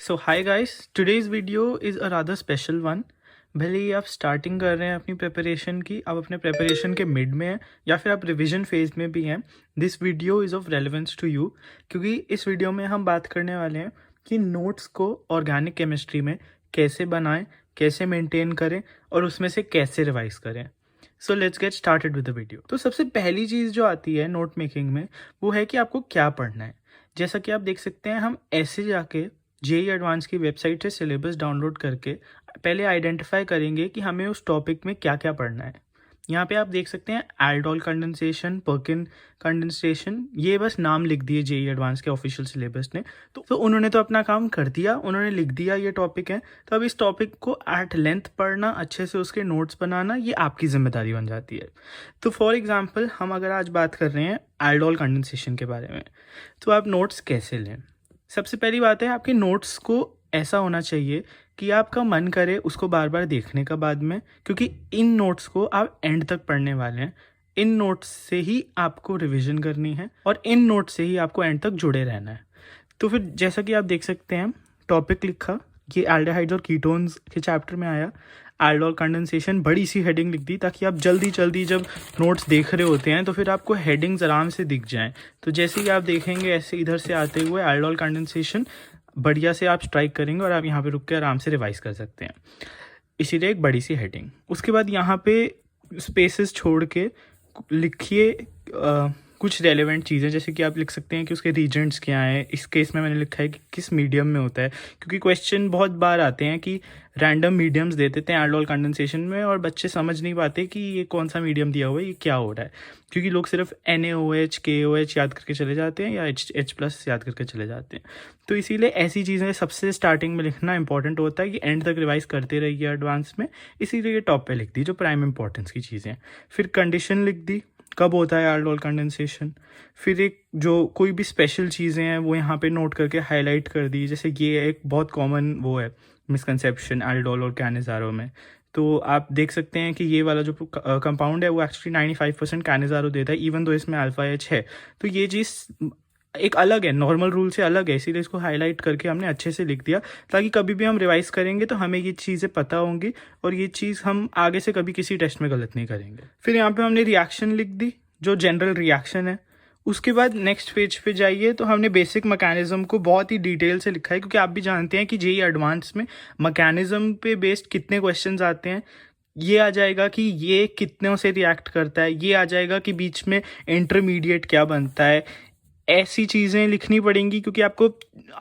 So hi guys, today's video is a rather special one. भले ही आप starting कर रहे हैं अपनी प्रिपरेशन की, आप अपने प्रिपरेशन के मिड में हैं या फिर आप रिवीजन फेज में भी हैं, this video is of relevance to you. क्योंकि इस वीडियो में हम बात करने वाले हैं कि नोट्स को ऑर्गेनिक केमिस्ट्री में कैसे बनाएं, कैसे मेंटेन करें और उसमें से कैसे रिवाइज करें। So let's get started with the video. तो सबसे पहली चीज़ जो आती है नोट मेकिंग में वो है कि आपको क्या पढ़ना है। जैसा कि आप देख सकते हैं, हम ऐसे जाके जेई एडवांस की वेबसाइट से सिलेबस डाउनलोड करके पहले आइडेंटिफाई करेंगे कि हमें उस टॉपिक में क्या क्या पढ़ना है। यहाँ पे आप देख सकते हैं एल्डोल कंडेंसेशन, पर्किन कंडेंसेशन, ये बस नाम लिख दिए जेई एडवांस के ऑफिशियल सिलेबस ने। तो उन्होंने तो अपना काम कर दिया, उन्होंने लिख दिया ये टॉपिक है। तो अब इस टॉपिक को एट लेंथ पढ़ना, अच्छे से उसके नोट्स बनाना, ये आपकी जिम्मेदारी बन जाती है। तो फॉर एग्जाम्पल, हम अगर आज बात कर रहे हैं एल्डोल कंडेंसेशन के बारे में, तो आप नोट्स कैसे लें। सबसे पहली बात है, आपके नोट्स को ऐसा होना चाहिए कि आपका मन करे उसको बार बार देखने का बाद में, क्योंकि इन नोट्स को आप एंड तक पढ़ने वाले हैं। इन नोट्स से ही आपको रिवीजन करनी है और इन नोट्स से ही आपको एंड तक जुड़े रहना है। तो फिर जैसा कि आप देख सकते हैं, टॉपिक लिखा, ये एल्डिहाइड्स और कीटोन्स के चैप्टर में आया। एल्डोल कंडेंसेशन, बड़ी सी हेडिंग लिख दी ताकि आप जल्दी जल्दी जब नोट्स देख रहे होते हैं तो फिर आपको हेडिंग्स आराम से दिख जाएं। तो जैसे ही आप देखेंगे ऐसे इधर से आते हुए एल्डोल कंडेंसेशन, बढ़िया से आप स्ट्राइक करेंगे और आप यहाँ पे रुक के आराम से रिवाइज कर सकते हैं। इसीलिए एक बड़ी सी हेडिंग। उसके बाद यहाँ पे स्पेसेस छोड़ के लिखिए कुछ रेलेवेंट चीज़ें, जैसे कि आप लिख सकते हैं कि उसके रीजेंट्स क्या हैं। इस केस में मैंने लिखा है कि किस मीडियम में होता है, क्योंकि क्वेश्चन बहुत बार आते हैं कि रैंडम मीडियम्स दे देते हैं एल्डोल कंडेंसेशन में और बच्चे समझ नहीं पाते कि ये कौन सा मीडियम दिया हुआ है, ये क्या हो रहा है। क्योंकि लोग सिर्फ NaOH, KOH याद करके चले जाते हैं या H+ याद करके चले जाते हैं। तो इसीलिए ऐसी चीज़ें सबसे स्टार्टिंग में लिखना इंपॉर्टेंट होता है कि एंड तक रिवाइज करते रहिए एडवांस में। इसीलिए ये टॉप पे लिख दी जो प्राइम इंपॉर्टेंस की चीज़ें। फिर कंडीशन लिख दी, कब होता है एल्डोल कंडेंसेशन। फिर एक जो कोई भी स्पेशल चीज़ें हैं वो यहाँ पे नोट करके हाईलाइट कर दी। जैसे ये एक बहुत कॉमन वो है मिसकंसेप्शन एल्डोल और कैनिज़ारो में। तो आप देख सकते हैं कि ये वाला जो कंपाउंड है वो एक्चुअली 95% कैनिज़ारो देता है, इवन दो इसमें अल्फा H है। तो ये चीज़ एक अलग है, नॉर्मल रूल से अलग है, इसीलिए इसको हाईलाइट करके हमने अच्छे से लिख दिया ताकि कभी भी हम रिवाइज करेंगे तो हमें ये चीज़ें पता होंगी और ये चीज़ हम आगे से कभी किसी टेस्ट में गलत नहीं करेंगे। फिर यहाँ पे हमने रिएक्शन लिख दी, जो जनरल रिएक्शन है। उसके बाद नेक्स्ट पेज पे जाइए तो हमने बेसिक मैकेनिज्म को बहुत ही डिटेल से लिखा है, क्योंकि आप भी जानते हैं कि जेई एडवांस में मैकेनिज्म पे बेस्ड कितने क्वेश्चंस आते हैं। ये आ जाएगा कि ये कितनों से रिएक्ट करता है, ये आ जाएगा कि बीच में इंटरमीडिएट क्या बनता है। ऐसी चीज़ें लिखनी पड़ेंगी क्योंकि आपको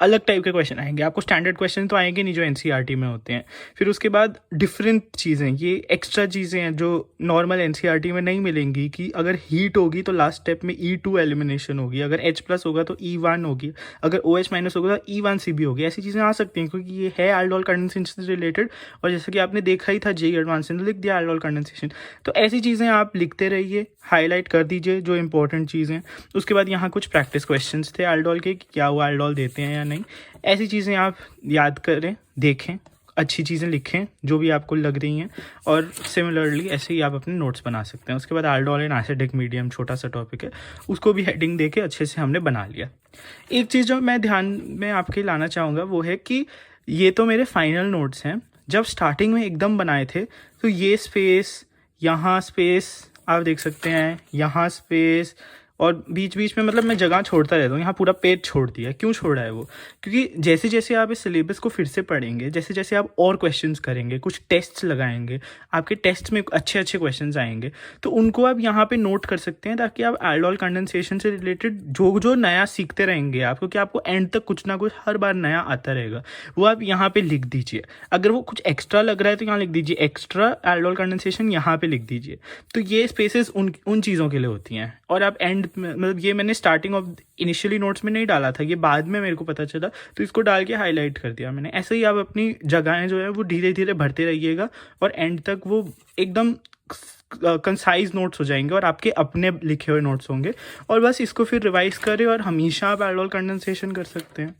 अलग टाइप के क्वेश्चन आएंगे, आपको स्टैंडर्ड क्वेश्चन तो आएंगे नहीं जो NCERT में होते हैं। फिर उसके बाद डिफरेंट चीज़ें, ये एक्स्ट्रा चीज़ें हैं जो नॉर्मल NCERT में नहीं मिलेंगी, कि अगर हीट होगी तो लास्ट स्टेप में E2 एलिमिनेशन होगी, अगर H+ होगा तो E1 होगी, अगर OH- होगा तो E1CB होगी। ऐसी चीज़ें आ सकती हैं क्योंकि ये है एल्डोल कंडेंसेशन से रिलेटेड, और जैसा कि आपने देखा ही था जेई एडवांस ने लिख दिया एल्डोल कंडेंसेशन। तो ऐसी चीज़ें आप लिखते रहिए, हाईलाइट कर दीजिए जो इंपॉर्टेंट चीज़ें। उसके बाद यहाँ कुछ प्रैक्टिस क्वेश्चंस थे एल्डोल के, कि क्या वो एल्डोल देते हैं या नहीं। ऐसी चीज़ें आप याद करें, देखें, अच्छी चीज़ें लिखें जो भी आपको लग रही हैं, और सिमिलरली ऐसे ही आप अपने नोट्स बना सकते हैं। उसके बाद एल्डोल एंड एसिडिक मीडियम, छोटा सा टॉपिक है, उसको भी हेडिंग देके अच्छे से हमने बना लिया। एक चीज़ जो मैं ध्यान में आपके लाना चाहूँगा वो है कि ये तो मेरे फाइनल नोट्स हैं। जब स्टार्टिंग में एकदम बनाए थे तो ये स्पेस, यहाँ स्पेस आप देख सकते हैं, यहाँ स्पेस, और बीच बीच में मतलब मैं जगह छोड़ता रहता हूँ। यहाँ पूरा पेज छोड़ दिया। क्यों छोड़ा है वो? क्योंकि जैसे जैसे आप इस सिलेबस को फिर से पढ़ेंगे, जैसे जैसे आप और क्वेश्चंस करेंगे, कुछ टेस्ट्स लगाएंगे, आपके टेस्ट में अच्छे अच्छे क्वेश्चंस आएंगे, तो उनको आप यहाँ पे नोट कर सकते हैं ताकि आप एल्डोल कंडेंसेशन से रिलेटेड जो जो नया सीखते रहेंगे आप, क्योंकि आपको एंड तक कुछ ना कुछ हर बार नया आता रहेगा, वो आप यहाँ पे लिख दीजिए। अगर वो कुछ एक्स्ट्रा लग रहा है तो यहाँ लिख दीजिए एक्स्ट्रा एल्डोल कंडेंसेशन, यहाँ पे लिख दीजिए। तो ये स्पेसेस उन चीज़ों के लिए होती हैं। और आप एंड मतलब ये मैंने स्टार्टिंग ऑफ इनिशियली नोट्स में नहीं डाला था, ये बाद में मेरे को पता चला, तो इसको डाल के हाईलाइट कर दिया मैंने। ऐसे ही आप अपनी जगहें जो है वो धीरे धीरे भरते रहिएगा और एंड तक वो एकदम कंसाइज नोट्स हो जाएंगे और आपके अपने लिखे हुए नोट्स होंगे। और बस इसको फिर रिवाइज करें और हमेशा आप एल्डोल कंडेंसेशन कर सकते हैं।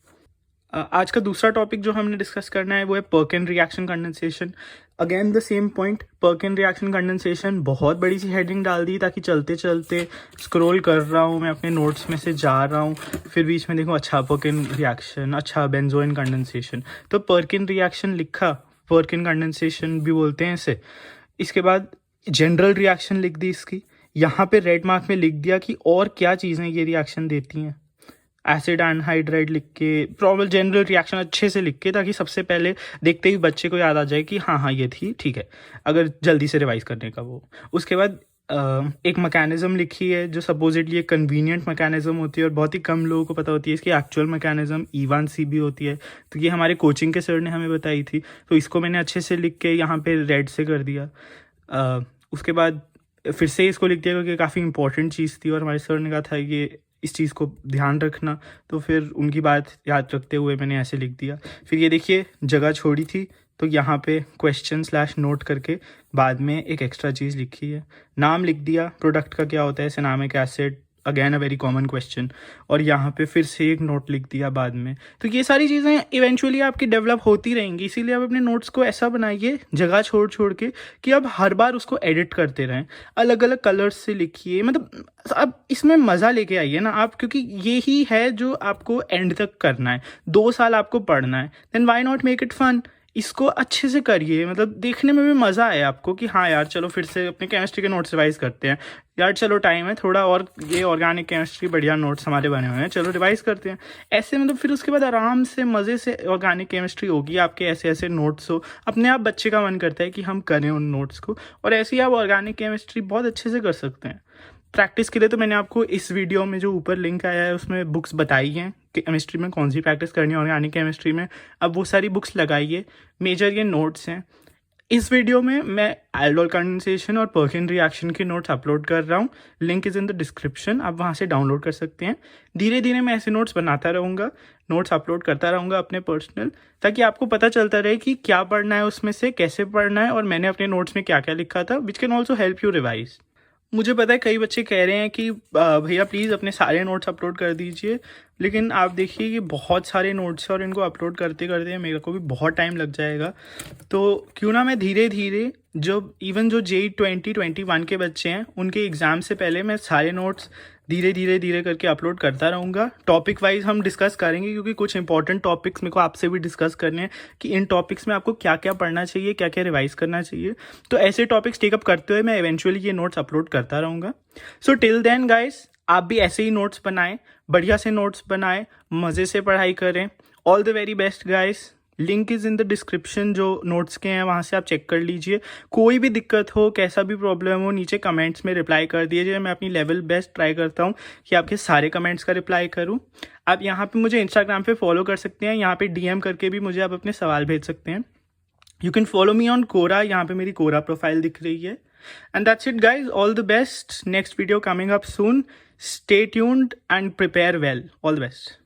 आज का दूसरा टॉपिक जो हमने डिस्कस करना है वो है Perkin reaction condensation. Again the same point, Perkin reaction condensation, बहुत बड़ी सी हेडिंग डाल दी ताकि चलते चलते स्क्रॉल कर रहा हूँ मैं अपने नोट्स में से जा रहा हूँ, फिर बीच में देखूँ अच्छा पर्किन रिएक्शन, अच्छा बेंजोइन कंडेंसेशन, तो पर्किन रिएक्शन लिखा, पर्किन कंडेंसेशन भी बोलते हैं इसे। इसके बाद जनरल रिएक्शन लिख दी इसकी, यहाँ पे रेड मार्क में लिख दिया कि और क्या चीज़ें ये रिएक्शन देती हैं, एसिड एनहाइड्राइड लिख के, प्रॉब्लम जनरल रिएक्शन अच्छे से लिख के, ताकि सबसे पहले देखते ही बच्चे को याद आ जाए कि हाँ हाँ ये थी, ठीक है, अगर जल्दी से रिवाइज करने का वो। उसके बाद एक मैकेनिज्म लिखी है जो सपोजिटली एक कन्वीनियंट मैकेनिज्म होती है और बहुत ही कम लोगों को पता होती है इसकी एक्चुअल मैकेनिज्म E1C भी होती है, तो ये हमारे कोचिंग के सर ने हमें बताई थी, तो इसको मैंने अच्छे से लिख के यहाँ पे रेड से कर दिया। उसके बाद फिर से इसको लिख दिया क्योंकि काफ़ी इंपॉर्टेंट चीज़ थी और हमारे सर ने कहा था ये इस चीज़ को ध्यान रखना, तो फिर उनकी बात याद रखते हुए मैंने ऐसे लिख दिया। फिर ये देखिए जगह छोड़ी थी तो यहाँ पे क्वेश्चन/नोट करके बाद में एक एक्स्ट्रा चीज़ लिखी है, नाम लिख दिया, प्रोडक्ट का क्या होता है, cinnamic acid, again a very common question, और यहाँ पे फिर से एक नोट लिख दिया बाद में। तो ये सारी चीज़ें इवेंचुअली आपकी डेवलप होती रहेंगी, इसीलिए आप अपने नोट्स को ऐसा बनाइए जगह छोड़ छोड़ के कि आप हर बार उसको एडिट करते रहें, अलग अलग कलर्स से लिखिए, मतलब अब इसमें मज़ा लेके आइए ना आप, क्योंकि ये ही है जो आपको एंड तक करना है, 2 साल आपको पढ़ना है, then why not make it fun. इसको अच्छे से करिए, मतलब देखने में भी मज़ा आए आपको कि हाँ यार चलो फिर से अपने केमिस्ट्री के नोट्स रिवाइज करते हैं, यार चलो टाइम है थोड़ा और, ये ऑर्गेनिक केमिस्ट्री बढ़िया नोट्स हमारे बने हुए हैं, चलो रिवाइज करते हैं, ऐसे मतलब फिर उसके बाद आराम से मज़े से ऑर्गेनिक केमिस्ट्री होगी आपके, ऐसे ऐसे नोट्स हो, अपने आप बच्चे का मन करता है कि हम करें उन नोट्स को, और ऐसे ही आप ऑर्गेनिक केमिस्ट्री बहुत अच्छे से कर सकते हैं। प्रैक्टिस के लिए तो मैंने आपको इस वीडियो में जो ऊपर लिंक आया है उसमें बुक्स बताई हैं कि केमिस्ट्री में कौन सी प्रैक्टिस करनी है, ऑर्गेनिक केमिस्ट्री में अब वो सारी बुक्स लगाइए, मेजर ये नोट्स हैं। इस वीडियो में मैं एल्डोल कंडेंसेशन और पर्किन रिएक्शन के नोट्स अपलोड कर रहा हूँ, link is in the description, आप वहाँ से डाउनलोड कर सकते हैं। धीरे धीरे मैं ऐसे नोट्स बनाता रहूँगा, नोट्स अपलोड करता रहूँगा अपने पर्सनल, ताकि आपको पता चलता रहे कि क्या पढ़ना है उसमें से, कैसे पढ़ना है, और मैंने अपने नोट्स में क्या क्या लिखा था, which can also help you revise. मुझे पता है कई बच्चे कह रहे हैं कि भैया प्लीज़ अपने सारे नोट्स अपलोड कर दीजिए, लेकिन आप देखिए कि बहुत सारे नोट्स हैं और इनको अपलोड करते करते मेरे को भी बहुत टाइम लग जाएगा, तो क्यों ना मैं धीरे धीरे जो JEE 2021 के बच्चे हैं उनके एग्ज़ाम से पहले मैं सारे नोट्स धीरे धीरे करके अपलोड करता रहूँगा। टॉपिक वाइज हम डिस्कस करेंगे क्योंकि कुछ इंपॉर्टेंट टॉपिक्स मेरे को आपसे भी डिस्कस करने हैं कि इन टॉपिक्स में आपको क्या क्या पढ़ना चाहिए, क्या क्या रिवाइज करना चाहिए, तो ऐसे टॉपिक्स टेकअप करते हुए मैं इवेंचुअली ये नोट्स अपलोड करता रहूँगा। सो टिल देन गाइस, आप भी ऐसे ही नोट्स बनाएं, बढ़िया से नोट्स बनाएं, मज़े से पढ़ाई करें। All the very best guys, link is in the description, जो नोट्स के हैं वहाँ से आप चेक कर लीजिए। कोई भी दिक्कत हो, कैसा भी प्रॉब्लम हो, नीचे कमेंट्स में रिप्लाई कर दीजिए, मैं अपनी लेवल बेस्ट ट्राई करता हूँ कि आपके सारे कमेंट्स का रिप्लाई करूँ। आप यहाँ पे मुझे इंस्टाग्राम पे फॉलो कर सकते हैं, यहाँ पे DM करके भी मुझे आप अपने सवाल भेज सकते हैं। You can follow me on Quora, यहाँ पे मेरी कोरा प्रोफाइल दिख रही है। And that's it guys, all the best, next video coming up soon, stay tuned and prepare well, all the best.